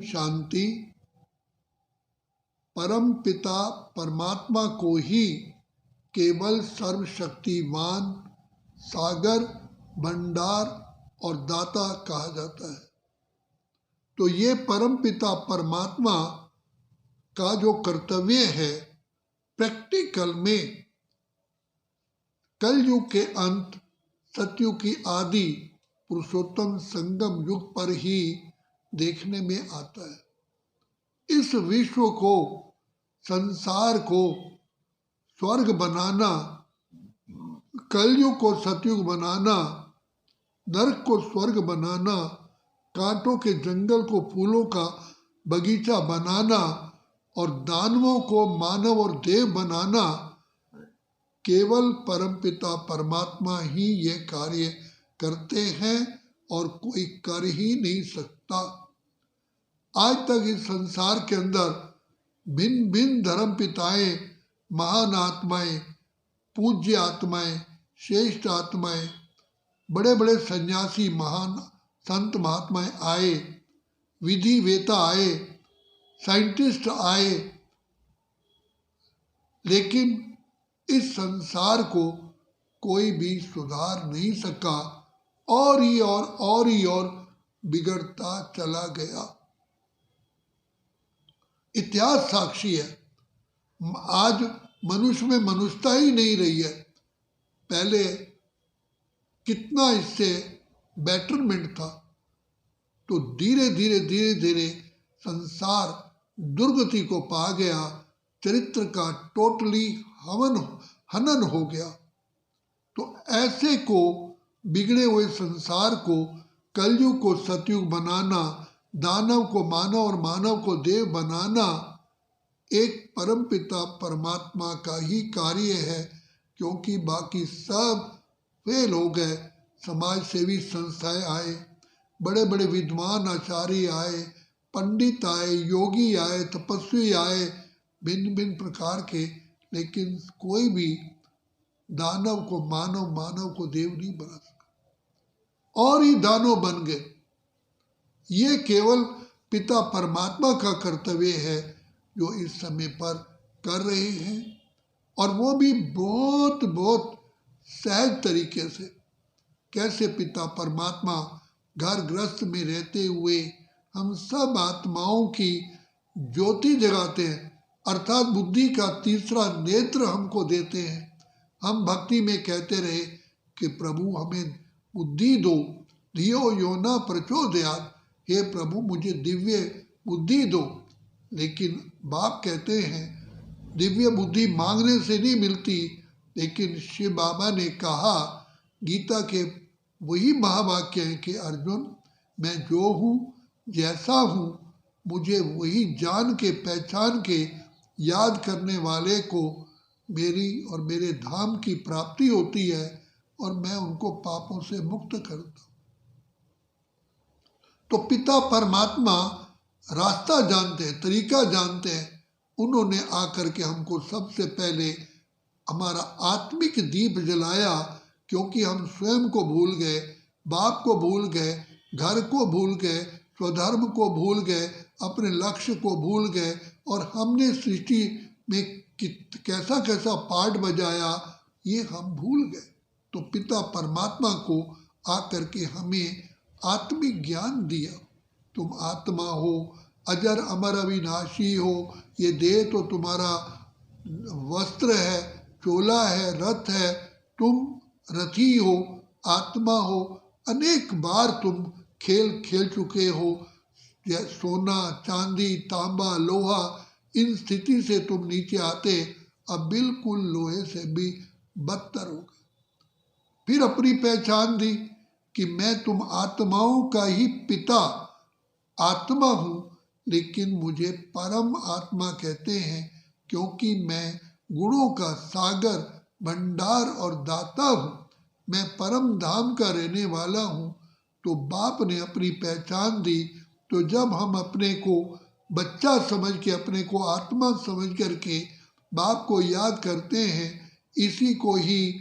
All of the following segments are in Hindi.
शांति। परम पिता परमात्मा को ही केवल सर्वशक्तिमान, सागर, भंडार और दाता कहा जाता है। तो ये परम पिता परमात्मा का जो कर्तव्य है, प्रैक्टिकल में कलयुग के अंत, सतयुग की आदि, पुरुषोत्तम संगम युग पर ही देखने में आता है। इस विश्व को, संसार को स्वर्ग बनाना, कलयुग को सतयुग बनाना, नरक को स्वर्ग बनाना, कांटों के जंगल को फूलों का बगीचा बनाना और दानवों को मानव और देव बनाना, केवल परमपिता परमात्मा ही ये कार्य करते हैं और कोई कर ही नहीं सकता। आज तक इस संसार के अंदर भिन्न भिन्न धर्म पिताएं, महान आत्माएं, पूज्य आत्माएं, श्रेष्ठ आत्माएं, बड़े बड़े सन्यासी, महान संत महात्माएं आए, विधि वेता आए, साइंटिस्ट आए, लेकिन इस संसार को कोई भी सुधार नहीं सका और ही और बिगड़ता चला गया। इतिहास साक्षी है। आज मनुष्य में मनुष्यता ही नहीं रही है। पहले कितना इससे बेटरमेंट था, तो धीरे धीरे संसार दुर्गति को पा गया, चरित्र का टोटली हनन हो गया। तो ऐसे को, बिगड़े हुए संसार को, कलयुग को सतयुग बनाना, दानव को मानव और मानव को देव बनाना एक परमपिता परमात्मा का ही कार्य है, क्योंकि बाकी सब फेल हो गए। समाज सेवी संस्थाएं आए, बड़े बड़े विद्वान आचार्य आए, पंडित आए, योगी आए, तपस्वी आए, भिन्न भिन्न प्रकार के, लेकिन कोई भी दानव को मानव, मानव को देव नहीं बना सका और ही दानव बन गए। ये केवल पिता परमात्मा का कर्तव्य है जो इस समय पर कर रहे हैं, और वो भी बहुत बहुत सहज तरीके से। कैसे पिता परमात्मा घर गृहस्थ में रहते हुए हम सब आत्माओं की ज्योति जगाते हैं, अर्थात बुद्धि का तीसरा नेत्र हमको देते हैं। हम भक्ति में कहते रहे कि प्रभु हमें बुद्धि दो, धियो यो न प्रचोदयात्, हे प्रभु मुझे दिव्य बुद्धि दो। लेकिन बाप कहते हैं दिव्य बुद्धि मांगने से नहीं मिलती, लेकिन शिव बाबा ने कहा, गीता के वही महावाक्य है कि अर्जुन, मैं जो हूँ, जैसा हूँ, मुझे वही जान के, पहचान के, याद करने वाले को मेरी और मेरे धाम की प्राप्ति होती है और मैं उनको पापों से मुक्त करता हूँ। तो पिता परमात्मा रास्ता जानते हैं, तरीका जानते हैं। उन्होंने आकर के हमको सबसे पहले हमारा आत्मिक दीप जलाया, क्योंकि हम स्वयं को भूल गए, बाप को भूल गए, घर को भूल गए, स्वधर्म को भूल गए, अपने लक्ष्य को भूल गए, और हमने सृष्टि में कैसा कैसा पार्ट बजाया ये हम भूल गए। तो पिता परमात्मा को आकर के हमें आत्मिक ज्ञान दिया। तुम आत्मा हो, अजर अमर अविनाशी हो, ये देह तो तुम्हारा वस्त्र है, चोला है, रथ है, तुम रथी हो, आत्मा हो। अनेक बार तुम खेल खेल चुके हो, सोना, चांदी, तांबा, लोहा, इन स्थिति से तुम नीचे आते अब बिल्कुल लोहे से भी बदतर हो गए। फिर अपनी पहचान दी कि मैं तुम आत्माओं का ही पिता आत्मा हूँ, लेकिन मुझे परम आत्मा कहते हैं, क्योंकि मैं गुणों का सागर, भंडार और दाता हूँ। मैं परम धाम का रहने वाला हूँ। तो बाप ने अपनी पहचान दी। तो जब हम अपने को बच्चा समझ के, अपने को आत्मा समझ करके बाप को याद करते हैं, इसी को ही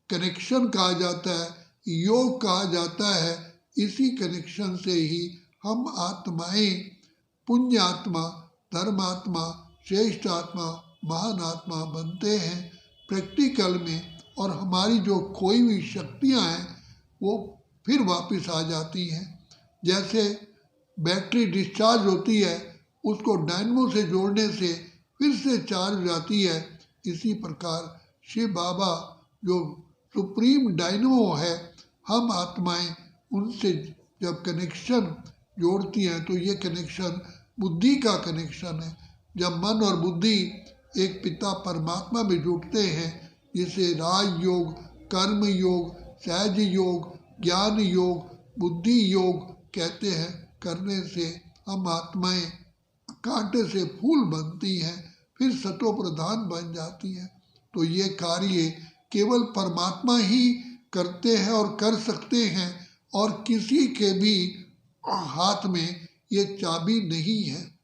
कनेक्शन कहा जाता है, योग कहा जाता है। इसी कनेक्शन से ही हम आत्माएं पुण्यात्मा, धर्मात्मा, श्रेष्ठ आत्मा, महान आत्मा बनते हैं प्रैक्टिकल में, और हमारी जो खोई हुई शक्तियाँ हैं वो फिर वापस आ जाती हैं। जैसे बैटरी डिस्चार्ज होती है, उसको डायनमो से जोड़ने से फिर से चार्ज हो जाती है। इसी प्रकार शिव बाबा जो सुप्रीम डायनमो है, हम आत्माएं उनसे जब कनेक्शन जोड़ती हैं तो ये कनेक्शन बुद्धि का कनेक्शन है। जब मन और बुद्धि एक पिता परमात्मा में जुड़ते हैं, जिसे राज योग, कर्म योग, सहज योग, ज्ञान योग, बुद्धि योग कहते हैं, करने से हम आत्माएं कांटे से फूल बनती हैं, फिर सतो प्रधान बन जाती हैं। तो ये कार्य केवल परमात्मा ही करते हैं और कर सकते हैं, और किसी के भी हाथ में ये चाबी नहीं है।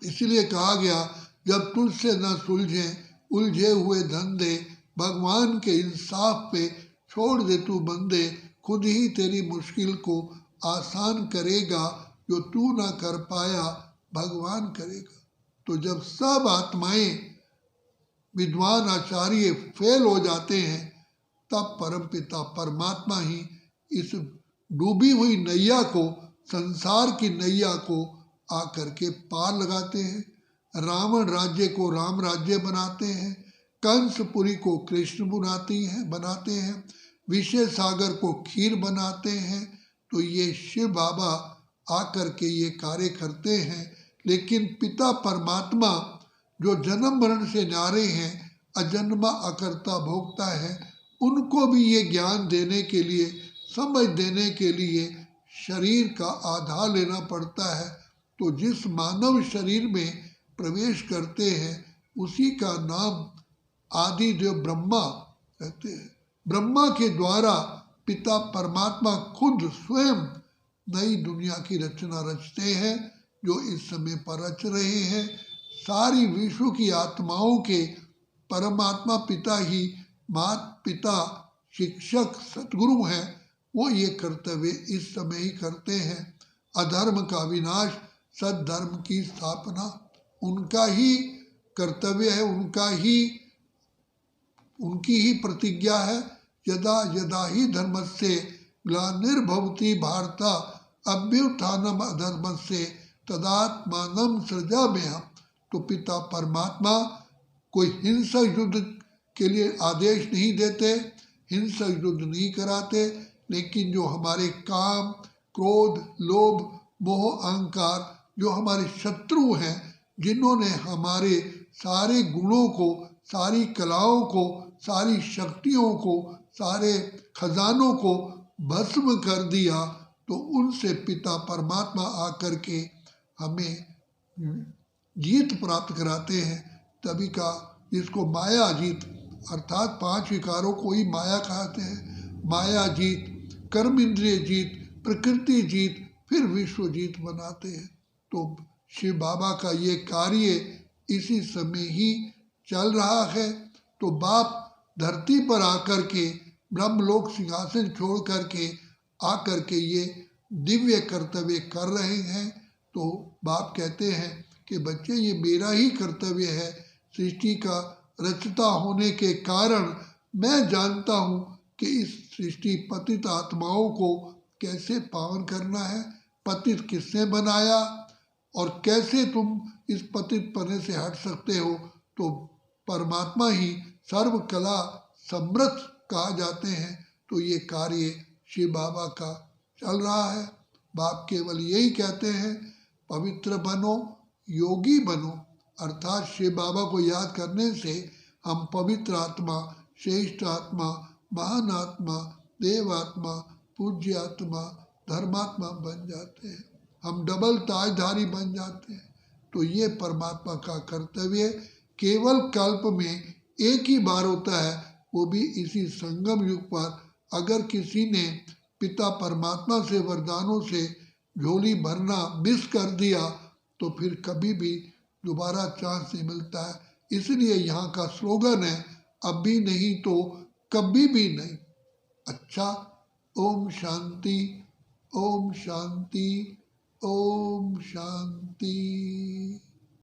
इसलिए कहा गया, जब तुझसे न सुलझे उलझे हुए धंधे, भगवान के इंसाफ पे छोड़ दे तू बंदे, खुद ही तेरी मुश्किल को आसान करेगा, जो तू ना कर पाया भगवान करेगा। तो जब सब आत्माएं विद्वान आचार्य फेल हो जाते हैं, तब परमपिता परमात्मा ही इस डूबी हुई नैया को, संसार की नैया को आकर के पार लगाते हैं। रावण राज्य को राम राज्य बनाते हैं, कंसपुरी को कृष्ण बनाते हैं, विषय सागर को खीर बनाते हैं। तो ये शिव बाबा आकर के ये कार्य करते हैं। लेकिन पिता परमात्मा जो जन्म मरण से न्यारे हैं, अजन्मा अकर्ता भोगता है, उनको भी ये ज्ञान देने के लिए, समझ देने के लिए शरीर का आधार लेना पड़ता है। तो जिस मानव शरीर में प्रवेश करते हैं, उसी का नाम आदि देव ब्रह्मा कहते हैं। ब्रह्मा के द्वारा पिता परमात्मा खुद स्वयं नई दुनिया की रचना रचते हैं, जो इस समय पर रच रहे हैं। सारी विश्व की आत्माओं के परमात्मा पिता ही माता पिता शिक्षक सतगुरु हैं। वो ये कर्तव्य इस समय ही करते हैं। अधर्म का विनाश, सद्धर्म की स्थापना उनका ही कर्तव्य है, उनकी ही प्रतिज्ञा है। यदा यदा ही धर्मस्य ग्लानिर्भवति भारत अभ्युत्थानम अधर्मस्य तदात्मानं सृजाम्यहम्। तो पिता परमात्मा कोई हिंसक युद्ध के लिए आदेश नहीं देते, हिंसक युद्ध नहीं कराते, लेकिन जो हमारे काम, क्रोध, लोभ, मोह, अहंकार जो हमारे शत्रु हैं, जिन्होंने हमारे सारे गुणों को, सारी कलाओं को, सारी शक्तियों को, सारे खजानों को भस्म कर दिया, तो उनसे पिता परमात्मा आकर के हमें जीत प्राप्त कराते हैं। तभी का जिसको माया जीत, अर्थात 5 विकारों को ही माया कहते हैं। माया जीत, कर्म इंद्रिय जीत, प्रकृति जीत, फिर विश्व जीत बनाते हैं। तो शिव बाबा का ये कार्य इसी समय ही चल रहा है। तो बाप धरती पर आकर के ब्रह्मलोक सिंहासन छोड़ करके आकर के ये दिव्य कर्तव्य कर रहे हैं। तो बाप कहते हैं कि बच्चे, ये मेरा ही कर्तव्य है। सृष्टि का रचता होने के कारण मैं जानता हूँ कि इस सृष्टि पतित आत्माओं को कैसे पावन करना है। पतित किसने बनाया और कैसे तुम इस पतित पने से हट सकते हो? तो परमात्मा ही सर्व कला समृद्ध कहा जाते हैं। तो ये कार्य शिव बाबा का चल रहा है। बाप केवल यही कहते हैं, पवित्र बनो, योगी बनो। अर्थात शिव बाबा को याद करने से हम पवित्र आत्मा, श्रेष्ठ आत्मा, महान आत्मा, देव आत्मा, पूज्य आत्मा, धर्मात्मा बन जाते हैं। हम डबल ताजधारी बन जाते हैं। तो ये परमात्मा का कर्तव्य केवल कल्प में एक ही बार होता है, वो भी इसी संगम युग पर। अगर किसी ने पिता परमात्मा से वरदानों से झोली भरना मिस कर दिया, तो फिर कभी भी दोबारा चांस नहीं मिलता है। इसलिए यहाँ का स्लोगन है, अभी नहीं तो कभी भी नहीं। अच्छा, ओम शांति, ओम शांति, ओम शांति। शांति।